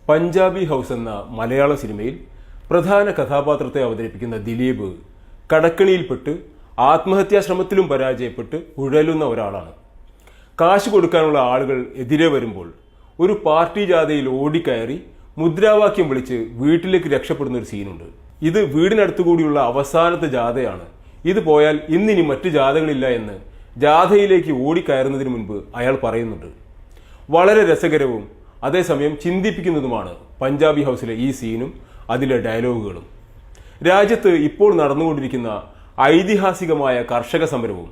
Punjabi house എന്ന മലയാള സിനിമയിൽ പ്രധാന കഥാപാത്രത്തെ അവതരിപ്പിക്കുന്ന ദിലീപ് കടക്കണിയിൽപ്പെട്ട് ആത്മഹത്യാശ്രമത്തിലും പരാജയപ്പെട്ട് ഉഴലുന്ന ഒരാളാണ്. കാശ് കൊടുക്കാനുള്ള ആളുകൾ എതിരെ വരുമ്പോൾ ഒരു പാർട്ടി ജാഥയിൽ ഓടിക്കയറി മുദ്രാവാക്യം വിളിച്ച് വീട്ടിലേക്ക് രക്ഷപ്പെടുന്ന ഒരു സീനുണ്ട്. ഇത് വീടിനടുത്തുകൂടിയുള്ള അവസാനത്തെ ജാഥയാണ്. ഇത് പോയാൽ ഇന്നിനി മറ്റു ജാഥകളില്ല എന്ന് ജാഥയിലേക്ക് ഓടിക്കയറുന്നതിന് മുൻപ് അയാൾ പറയുന്നുണ്ട്. വളരെ രസകരവും അതേസമയം ചിന്തിപ്പിക്കുന്നതുമാണ് പഞ്ചാബി ഹൗസിലെ ഈ സീനും അതിലെ ഡയലോഗുകളും. രാജ്യത്ത് ഇപ്പോൾ നടന്നുകൊണ്ടിരിക്കുന്ന ഐതിഹാസികമായ കർഷക സമരവും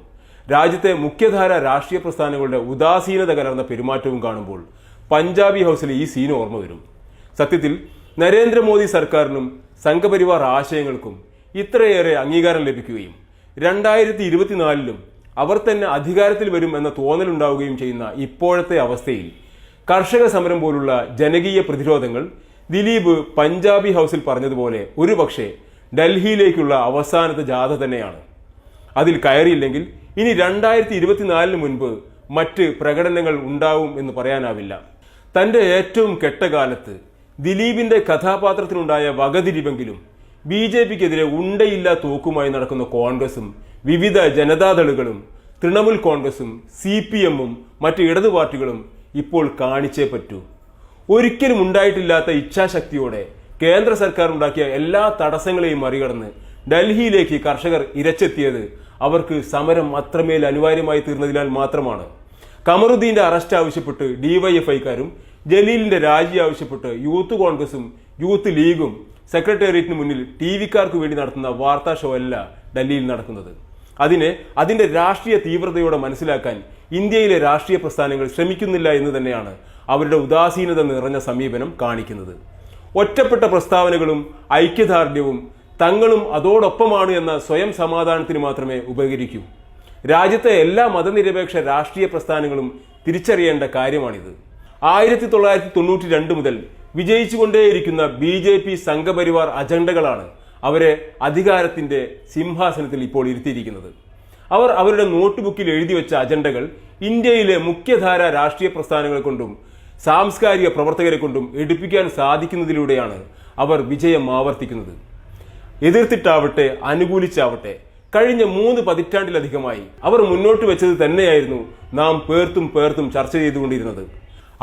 രാജ്യത്തെ മുഖ്യധാര രാഷ്ട്രീയ പ്രസ്ഥാനങ്ങളുടെ ഉദാസീനത കലർന്ന പെരുമാറ്റവും കാണുമ്പോൾ പഞ്ചാബി ഹൗസിലെ ഈ സീൻ ഓർമ്മ വരും. സത്യത്തിൽ നരേന്ദ്രമോദി സർക്കാരിനും സംഘപരിവാർ ആശയങ്ങൾക്കും ഇത്രയേറെ അംഗീകാരം ലഭിക്കുകയും 2024 അവർ തന്നെ അധികാരത്തിൽ വരും എന്ന തോന്നലുണ്ടാവുകയും ചെയ്യുന്ന ഇപ്പോഴത്തെ അവസ്ഥയിൽ കർഷക സമരം പോലുള്ള ജനകീയ പ്രതിരോധങ്ങൾ ദിലീപ് പഞ്ചാബി ഹൗസിൽ പറഞ്ഞതുപോലെ ഒരുപക്ഷെ ഡൽഹിയിലേക്കുള്ള അവസാനത്തെ ജാഥ തന്നെയാണ്. അതിൽ കയറിയില്ലെങ്കിൽ ഇനി 2024 മുൻപ് മറ്റ് പ്രകടനങ്ങൾ ഉണ്ടാവും എന്ന് പറയാനാവില്ല. തൻ്റെ ഏറ്റവും കെട്ടകാലത്ത് ദിലീപിന്റെ കഥാപാത്രത്തിനുണ്ടായ വകതിരിവെങ്കിലും BJPക്കെതിരെ ഉണ്ടയില്ല തോക്കുമായി നടക്കുന്ന കോൺഗ്രസും വിവിധ ജനതാദളുകളും തൃണമൂൽ കോൺഗ്രസും CPM-ഉം മറ്റ് ഇടതു പാർട്ടികളും ഇപ്പോൾ കാണിച്ചേ പറ്റൂ. ഒരിക്കലും ഉണ്ടായിട്ടില്ലാത്ത ഇച്ഛാശക്തിയോടെ കേന്ദ്ര സർക്കാർ ഉണ്ടാക്കിയ എല്ലാ തടസ്സങ്ങളെയും മറികടന്ന് ഡൽഹിയിലേക്ക് കർഷകർ ഇരച്ചെത്തിയത് അവർക്ക് സമരം അത്രമേൽ അനിവാര്യമായി തീർന്നതിനാൽ മാത്രമാണ്. കമറുദ്ദീന്റെ അറസ്റ്റ് ആവശ്യപ്പെട്ട് DYFIക്കാരും ജലീലിന്റെ രാജി ആവശ്യപ്പെട്ട് യൂത്ത് കോൺഗ്രസും യൂത്ത് ലീഗും സെക്രട്ടേറിയറ്റിന് മുന്നിൽ TV-ക്കാർക്ക് വേണ്ടി നടത്തുന്ന വാർത്താ ഷോ അല്ല ഡൽഹിയിൽ നടക്കുന്നത്. അതിന്റെ രാഷ്ട്രീയ തീവ്രതയോടെ മനസ്സിലാക്കാൻ ഇന്ത്യയിലെ രാഷ്ട്രീയ പ്രസ്ഥാനങ്ങൾ ശ്രമിക്കുന്നില്ല എന്ന് തന്നെയാണ് അവരുടെ ഉദാസീനത നിറഞ്ഞ സമീപനം കാണിക്കുന്നത്. ഒറ്റപ്പെട്ട പ്രസ്താവനകളും ഐക്യദാർഢ്യവും തങ്ങളും അതോടൊപ്പമാണ് എന്ന സ്വയം സമാധാനത്തിന് മാത്രമേ ഉപകരിക്കൂ. രാജ്യത്തെ എല്ലാ മതനിരപേക്ഷ രാഷ്ട്രീയ പ്രസ്ഥാനങ്ങളും തിരിച്ചറിയേണ്ട കാര്യമാണിത്. 1992 മുതൽ വിജയിച്ചുകൊണ്ടേയിരിക്കുന്ന BJP സംഘപരിവാർ അജണ്ടകളാണ് അവരെ അധികാരത്തിന്റെ സിംഹാസനത്തിൽ ഇപ്പോൾ ഇരുത്തിയിരിക്കുന്നത്. അവർ അവരുടെ നോട്ട്ബുക്കിൽ എഴുതി വെച്ച അജണ്ടകൾ ഇന്ത്യയിലെ മുഖ്യധാര രാഷ്ട്രീയ പ്രസ്ഥാനങ്ങളെ കൊണ്ടും സാംസ്കാരിക പ്രവർത്തകരെ കൊണ്ടും എടുപ്പിക്കാൻ സാധിക്കുന്നതിലൂടെയാണ് അവർ വിജയം ആവർത്തിക്കുന്നത്. എതിർത്തിട്ടാവട്ടെ അനുകൂലിച്ചാവട്ടെ കഴിഞ്ഞ 3 പതിറ്റാണ്ടിലധികമായി അവർ മുന്നോട്ട് വെച്ചത് തന്നെയായിരുന്നു നാം പേർത്തും ചർച്ച ചെയ്തുകൊണ്ടിരുന്നത്.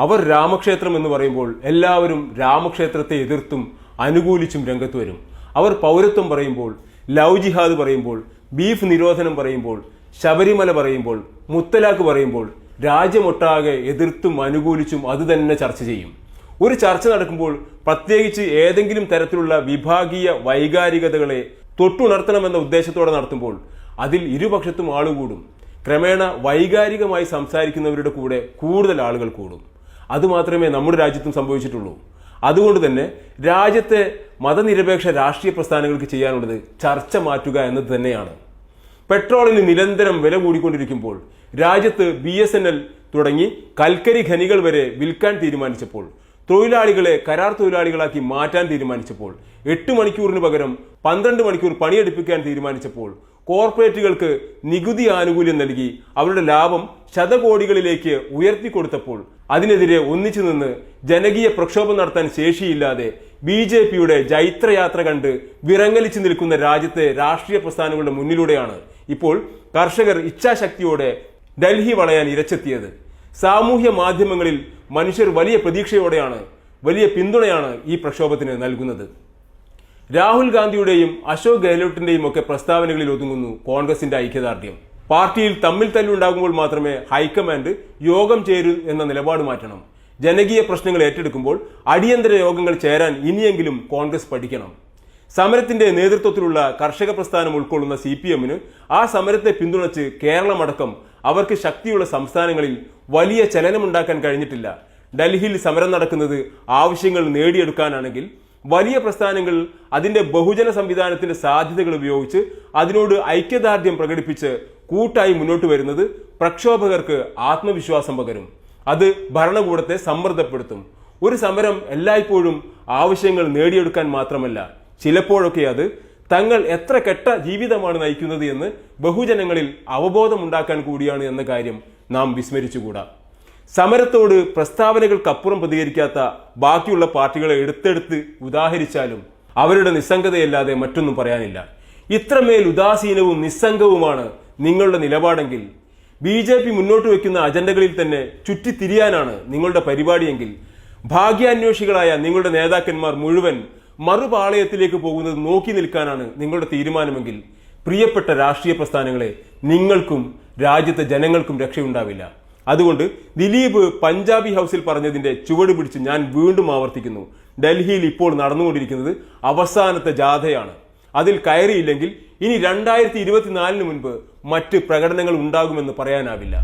അവർ രാമക്ഷേത്രം എന്ന് പറയുമ്പോൾ എല്ലാവരും രാമക്ഷേത്രത്തെ എതിർത്തും അനുകൂലിച്ചും രംഗത്ത് വരും. അവർ പൗരത്വം പറയുമ്പോൾ, ലവ് ജിഹാദ് പറയുമ്പോൾ, ബീഫ് നിരോധനം പറയുമ്പോൾ, ശബരിമല പറയുമ്പോൾ, മുത്തലാഖ് പറയുമ്പോൾ രാജ്യമൊട്ടാകെ എതിർത്തും അനുകൂലിച്ചും അത് തന്നെ ചർച്ച ചെയ്യും. ഒരു ചർച്ച നടക്കുമ്പോൾ പ്രത്യേകിച്ച് ഏതെങ്കിലും തരത്തിലുള്ള വിഭാഗീയ വൈകാരികതകളെ തൊട്ടുണർത്തണമെന്ന ഉദ്ദേശത്തോടെ നടത്തുമ്പോൾ അതിൽ ഇരുപക്ഷത്തും ആളുകൂടും. ക്രമേണ വൈകാരികമായി സംസാരിക്കുന്നവരുടെ കൂടെ കൂടുതൽ ആളുകൾ കൂടും. അതുമാത്രമേ നമ്മുടെ രാജ്യത്തും സംഭവിച്ചിട്ടുള്ളൂ. അതുകൊണ്ട് തന്നെ രാജ്യത്തെ മതനിരപേക്ഷ രാഷ്ട്രീയ പ്രസ്ഥാനങ്ങൾക്ക് ചെയ്യാനുള്ളത് ചർച്ച മാറ്റുക എന്നത് തന്നെയാണ്. പെട്രോളിന് നിരന്തരം വില കൂടിക്കൊണ്ടിരിക്കുമ്പോൾ രാജ്യത്ത് BSNL തുടങ്ങി കൽക്കരി ഖനികൾ വരെ വിൽക്കാൻ തീരുമാനിച്ചപ്പോൾ, തൊഴിലാളികളെ കരാർ തൊഴിലാളികളാക്കി മാറ്റാൻ തീരുമാനിച്ചപ്പോൾ, 8 മണിക്കൂറിന് പകരം 12 മണിക്കൂർ പണിയെടുപ്പിക്കാൻ തീരുമാനിച്ചപ്പോൾ, കോർപ്പറേറ്റുകൾക്ക് നികുതി ആനുകൂല്യം നൽകി അവരുടെ ലാഭം ശതകോടികളിലേക്ക് ഉയർത്തിക്കൊടുത്തപ്പോൾ അതിനെതിരെ ഒന്നിച്ചു നിന്ന് ജനകീയ പ്രക്ഷോഭം നടത്താൻ ശേഷിയില്ലാതെ BJPയുടെ ജൈത്രയാത്ര കണ്ട് വിറങ്ങലിച്ചു നിൽക്കുന്ന രാജ്യത്തെ രാഷ്ട്രീയ പ്രസ്ഥാനങ്ങളുടെ മുന്നിലൂടെയാണ് ഇപ്പോൾ കർഷകർ ഇച്ഛാശക്തിയോടെ ഡൽഹി വളയാൻ ഇരച്ചെത്തിയത്. സാമൂഹ്യ മാധ്യമങ്ങളിൽ മനുഷ്യർ വലിയ പ്രതീക്ഷയോടെയാണ്, വലിയ പിന്തുണയാണ് ഈ പ്രക്ഷോഭത്തിന് നൽകുന്നത്. രാഹുൽ ഗാന്ധിയുടെയും അശോക് ഗെഹ്ലോട്ടിന്റെയും ഒക്കെ പ്രസ്താവനകളിൽ ഒതുങ്ങുന്നു കോൺഗ്രസിന്റെ ഐക്യദാർഢ്യം. പാർട്ടിയിൽ തമ്മിൽ തല്ലുണ്ടാകുമ്പോൾ മാത്രമേ ഹൈക്കമാൻഡ് യോഗം ചേരൂ എന്ന നിലപാട് മാറ്റണം. ജനകീയ പ്രശ്നങ്ങൾ ഏറ്റെടുക്കുമ്പോൾ അടിയന്തര യോഗങ്ങൾ ചേരാൻ ഇനിയെങ്കിലും കോൺഗ്രസ് പഠിക്കണം. സമരത്തിന്റെ നേതൃത്വത്തിലുള്ള കർഷക പ്രസ്ഥാനം ഉൾക്കൊള്ളുന്ന CPM-ന് ആ സമരത്തെ പിന്തുണച്ച് കേരളമടക്കം അവർക്ക് ശക്തിയുള്ള സംസ്ഥാനങ്ങളിൽ വലിയ ചലനമുണ്ടാക്കാൻ കഴിഞ്ഞിട്ടില്ല. ഡൽഹിയിൽ സമരം നടക്കുന്നത് ആവശ്യങ്ങൾ നേടിയെടുക്കാനാണെങ്കിൽ വലിയ പ്രസ്ഥാനങ്ങൾ അതിന്റെ ബഹുജന സംവിധാനത്തിന്റെ സാധ്യതകൾ ഉപയോഗിച്ച് അതിനോട് ഐക്യദാർഢ്യം പ്രകടിപ്പിച്ച് കൂട്ടായി മുന്നോട്ട് വരുന്നത് പ്രക്ഷോഭകർക്ക് ആത്മവിശ്വാസം പകരും. അത് ഭരണകൂടത്തെ സമ്മർദ്ദപ്പെടുത്തും. ഒരു സമരം എല്ലായ്പ്പോഴും ആവശ്യങ്ങൾ നേടിയെടുക്കാൻ മാത്രമല്ല, ചിലപ്പോഴൊക്കെ അത് തങ്ങൾ എത്ര കെട്ട ജീവിതമാണ് നയിക്കുന്നത് എന്ന് ബഹുജനങ്ങളിൽ അവബോധമുണ്ടാക്കാൻ കൂടിയാണ് എന്ന കാര്യം നാം വിസ്മരിച്ചുകൂടാ. സമരത്തോട് പ്രസ്താവനകൾക്കപ്പുറം പ്രതികരിക്കാത്ത ബാക്കിയുള്ള പാർട്ടികളെ എടുത്തെടുത്ത് ഉദാഹരിച്ചാലും അവരുടെ നിസ്സംഗതയല്ലാതെ മറ്റൊന്നും പറയാനില്ല. ഇത്രമേൽ ഉദാസീനവും നിസ്സംഗവുമാണ് നിങ്ങളുടെ നിലപാടെങ്കിൽ, BJP മുന്നോട്ട് വയ്ക്കുന്ന അജണ്ടകളിൽ തന്നെ ചുറ്റിത്തിരിയാനാണ് നിങ്ങളുടെ പരിപാടിയെങ്കിൽ, ഭാഗ്യാന്വേഷികളായ നിങ്ങളുടെ നേതാക്കന്മാർ മുഴുവൻ മറുപാളയത്തിലേക്ക് പോകുന്നത് നോക്കി നിൽക്കാനാണ് നിങ്ങളുടെ തീരുമാനമെങ്കിൽ, പ്രിയപ്പെട്ട രാഷ്ട്രീയ പ്രസ്ഥാനങ്ങളെ, നിങ്ങൾക്കും രാജ്യത്തെ ജനങ്ങൾക്കും രക്ഷയുണ്ടാവില്ല. അതുകൊണ്ട് ദിലീപ് പഞ്ചാബി ഹൗസിൽ പറഞ്ഞതിന്റെ ചുവട് പിടിച്ച് ഞാൻ വീണ്ടും ആവർത്തിക്കുന്നു. ഡൽഹിയിൽ ഇപ്പോൾ നടന്നുകൊണ്ടിരിക്കുന്നത് അവസാനത്തെ ജാഥയാണ്. അതിൽ കയറിയില്ലെങ്കിൽ ഇനി 2024 മുൻപ് മറ്റ് പ്രകടനങ്ങൾ ഉണ്ടാകുമെന്ന് പറയാനാവില്ല.